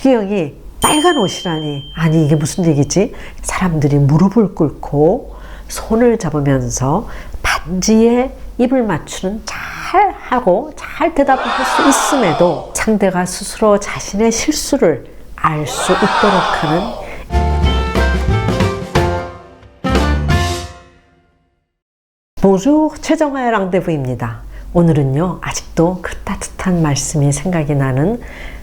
추기경이 빨간 옷이라니, 아니 이게 무슨 얘기지? 사람들이 무릎을 꿇고 손을 잡으면서 반지에 입을 맞추는 잘 하고 잘 대답을 할 수 있음에도 상대가 스스로 자신의 실수를 알 수 있도록 하는 Bonjour, 최정화의 랑데부입니다. 오늘은요, 아직도 그 따뜻한 말씀이 생각이 나는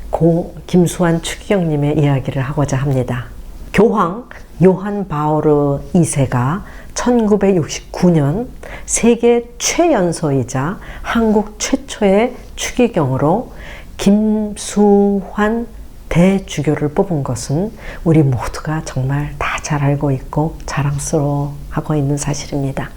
고 김수환 추기경님의 이야기를 하고자 합니다. 교황 요한 바오르 2세가 1969년 세계 최연소이자 한국 최초의 추기경으로 김수환 대주교를 뽑은 것은 우리 모두가 정말 다 잘 알고 있고 자랑스러워하고 있는 사실입니다.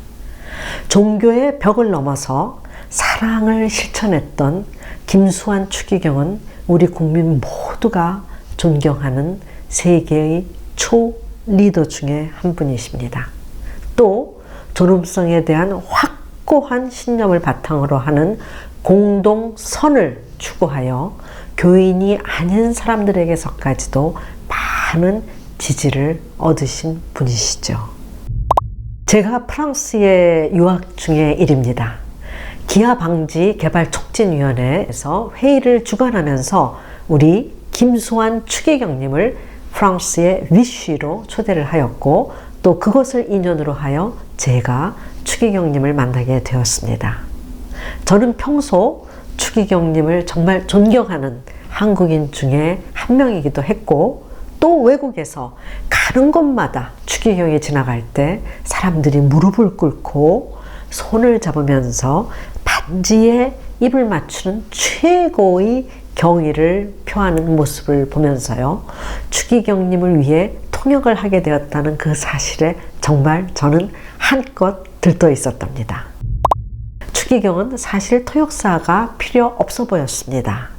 종교의 벽을 넘어서 사랑을 실천했던 김수환 추기경은 우리 국민 모두가 존경하는 세계의 초 리더 중에 한 분이십니다. 또 존엄성에 대한 확고한 신념을 바탕으로 하는 공동선을 추구하여 교인이 아닌 사람들에게서까지도 많은 지지를 얻으신 분이시죠. 제가 프랑스에 유학 중의 일입니다. 기아방지개발촉진위원회에서 회의를 주관하면서 우리 김수환 추기경님을 프랑스의 위쉬로 초대를 하였고, 또 그것을 인연으로 하여 제가 추기경님을 만나게 되었습니다. 저는 평소 추기경님을 정말 존경하는 한국인 중에 한 명이기도 했고, 또 외국에서 가는 곳마다 추기경이 지나갈 때 사람들이 무릎을 꿇고 손을 잡으면서 반지에 입을 맞추는 최고의 경의를 표하는 모습을 보면서요, 추기경님을 위해 통역을 하게 되었다는 그 사실에 정말 저는 한껏 들떠 있었답니다. 추기경은 사실 통역사가 필요 없어 보였습니다.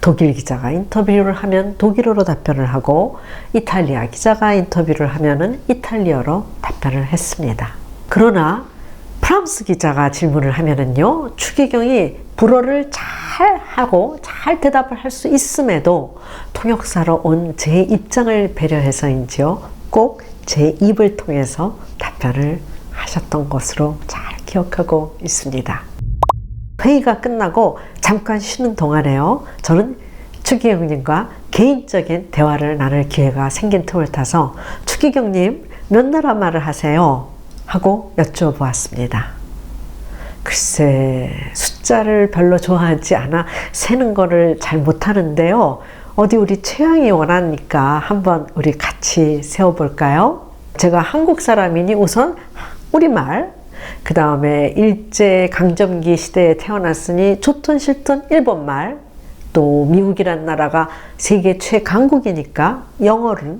독일 기자가 인터뷰를 하면 독일어로 답변을 하고, 이탈리아 기자가 인터뷰를 하면은 이탈리아로 답변을 했습니다. 그러나 프랑스 기자가 질문을 하면은요, 추기경이 불어를 잘 하고 잘 대답을 할 수 있음에도 통역사로 온 제 입장을 배려해서인지요, 꼭 제 입을 통해서 답변을 하셨던 것으로 잘 기억하고 있습니다. 회의가 끝나고 잠깐 쉬는 동안에요, 저는 추기경님과 개인적인 대화를 나눌 기회가 생긴 틈을 타서 추기경님 몇 나라 말을 하세요? 하고 여쭤보았습니다. 글쎄, 숫자를 별로 좋아하지 않아 세는 거를 잘 못하는데요, 어디 우리 최양이 원하니까 한번 우리 같이 세워볼까요? 제가 한국 사람이니 우선 우리말, 그 다음에 일제강점기 시대에 태어났으니 좋든 싫든 일본말, 또 미국이란 나라가 세계 최강국이니까 영어를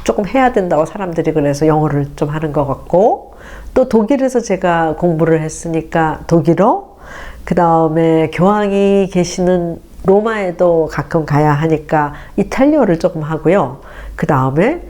조금 해야 된다고 사람들이 그래서 영어를 좀 하는 것 같고, 또 독일에서 제가 공부를 했으니까 독일어, 그 다음에 교황이 계시는 로마에도 가끔 가야 하니까 이탈리아를 조금 하고요. 그 다음에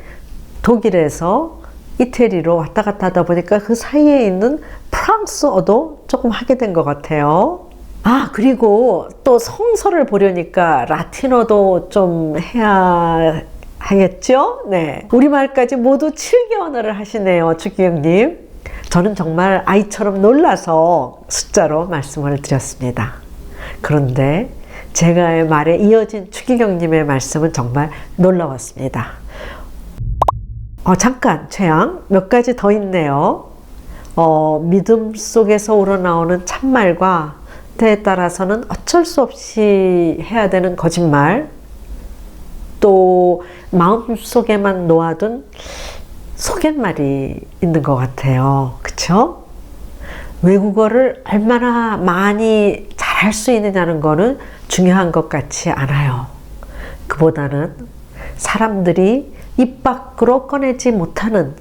독일에서 이태리로 왔다 갔다 하다 보니까 그 사이에 있는 프랑스어도 조금 하게 된 것 같아요. 아, 그리고 또 성서를 보려니까 라틴어도 좀 해야 하겠죠? 네. 우리말까지 모두 7개 언어를 하시네요, 추기경님. 저는 정말 아이처럼 놀라서 숫자로 말씀을 드렸습니다. 그런데 제가 말에 이어진 추기경님의 말씀은 정말 놀라웠습니다. 잠깐, 최양, 몇 가지 더 있네요. 믿음 속에서 우러나오는 참말과 때에 따라서는 어쩔 수 없이 해야 되는 거짓말, 또 마음속에만 놓아둔 속갯말이 있는 것 같아요. 그쵸? 외국어를 얼마나 많이 잘할 수 있느냐는 거는 중요한 것 같지 않아요. 그보다는 사람들이 입 밖으로 꺼내지 못하는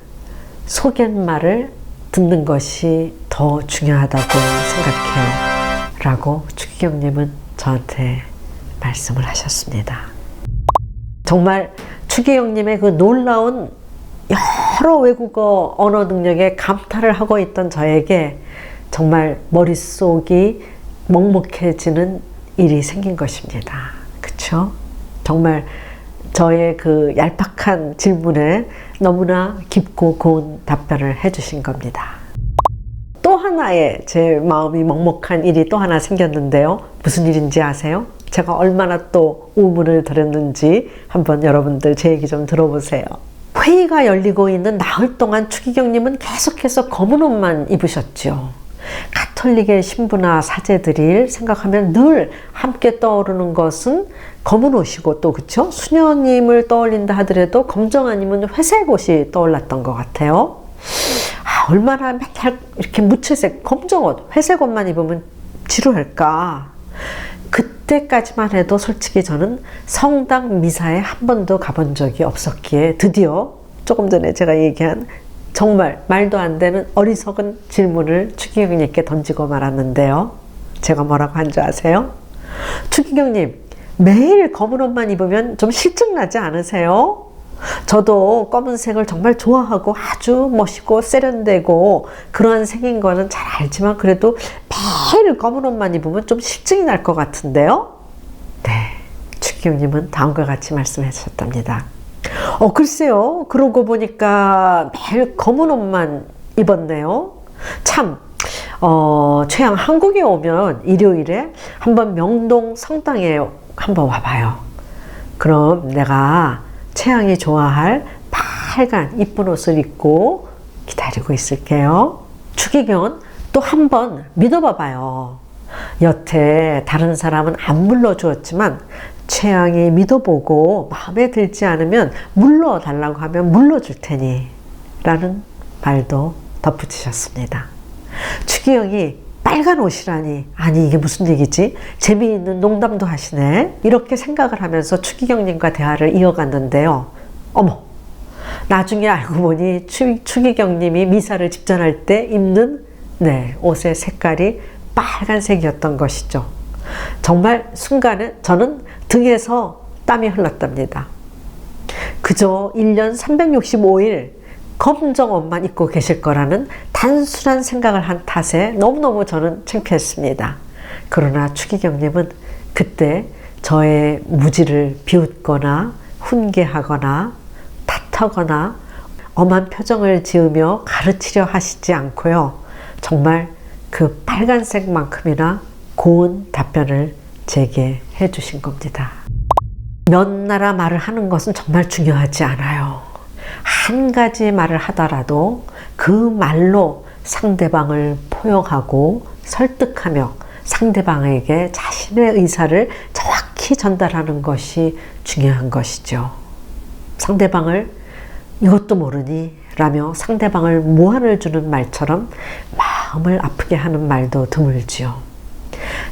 속갯말을 듣는 것이 더 중요하다고 생각해요. 라고 추기경님은 저한테 말씀을 하셨습니다. 정말 추기경님의 그 놀라운 여러 외국어 언어 능력에 감탄을 하고 있던 저에게 정말 머릿속이 먹먹해지는 일이 생긴 것입니다. 그쵸? 정말 저의 그 얄팍한 질문에 너무나 깊고 고운 답변을 해주신 겁니다. 또 하나의 제 마음이 먹먹한 일이 또 하나 생겼는데요. 무슨 일인지 아세요? 제가 얼마나 또 우문을 드렸는지 한번 여러분들 제 얘기 좀 들어보세요. 회의가 열리고 있는 나흘 동안 추기경님은 계속해서 검은 옷만 입으셨죠. 가톨릭의 신부나 사제들이 생각하면 늘 함께 떠오르는 것은 검은 옷이고 또 그쵸? 수녀님을 떠올린다 하더라도 검정 아니면 회색 옷이 떠올랐던 것 같아요. 얼마나 맨날 이렇게 무채색 검정 옷, 회색 옷만 입으면 지루할까? 그때까지만 해도 솔직히 저는 성당 미사에 한 번도 가본 적이 없었기에 드디어 조금 전에 제가 얘기한 정말 말도 안 되는 어리석은 질문을 추기경님께 던지고 말았는데요. 제가 뭐라고 한 줄 아세요? 추기경님, 매일 검은 옷만 입으면 좀 실증나지 않으세요? 저도 검은색을 정말 좋아하고 아주 멋있고 세련되고 그러한 색인 거는 잘 알지만 그래도 매일 검은 옷만 입으면 좀 실증이 날 것 같은데요? 네, 추기경님은 다음과 같이 말씀하셨답니다. 글쎄요. 그러고 보니까 매일 검은 옷만 입었네요. 참, 최양 한국에 오면 일요일에 한번 명동 성당에 한번 와봐요. 그럼 내가 최양이 좋아할 빨간 이쁜 옷을 입고 기다리고 있을게요. 추기경은 또 한번 믿어봐봐요. 여태 다른 사람은 안 물러주었지만 최양이 믿어보고 마음에 들지 않으면 물러달라고 하면 물러줄 테니 라는 말도 덧붙이셨습니다. 추기경이 빨간 옷이라니, 아니 이게 무슨 얘기지? 재미있는 농담도 하시네. 이렇게 생각을 하면서 추기경님과 대화를 이어갔는데요. 어머, 나중에 알고 보니 추기경님이 미사를 집전할 때 입는 옷의 색깔이 빨간색이었던 것이죠. 정말 순간에 저는 등에서 땀이 흘렀답니다. 그저 1년 365일 검정 옷만 입고 계실 거라는 단순한 생각을 한 탓에 너무너무 저는 창피했습니다. 그러나 추기경님은 그때 저의 무지를 비웃거나 훈계하거나 탓하거나 엄한 표정을 지으며 가르치려 하시지 않고요. 정말 그 빨간색만큼이나 고운 답변을 제게 해주신 겁니다. 몇 나라 말을 하는 것은 정말 중요하지 않아요. 한 가지 말을 하더라도 그 말로 상대방을 포용하고 설득하며 상대방에게 자신의 의사를 정확히 전달하는 것이 중요한 것이죠. 상대방을 이것도 모르니 라며 상대방을 무안을 주는 말처럼 마음을 아프게 하는 말도 드물지요.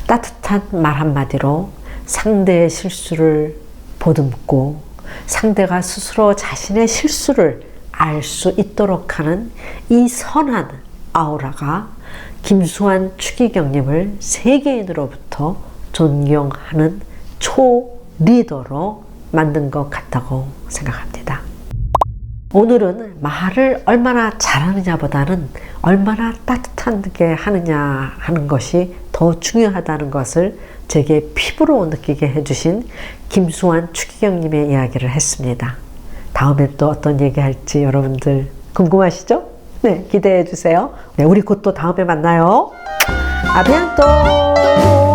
따뜻한 말 한마디로 상대의 실수를 보듬고 상대가 스스로 자신의 실수를 알 수 있도록 하는 이 선한 아우라가 김수환 추기경님을 세계인으로부터 존경하는 초리더로 만든 것 같다고 생각합니다. 오늘은 말을 얼마나 잘하느냐보다는 얼마나 따뜻하게 하느냐 하는 것이 더 중요하다는 것을 제게 피부로 느끼게 해주신 김수환 추기경님의 이야기를 했습니다. 다음에 또 어떤 얘기 할지 여러분들 궁금하시죠? 네, 기대해 주세요. 네, 우리 곧 또 다음에 만나요. 아비안또!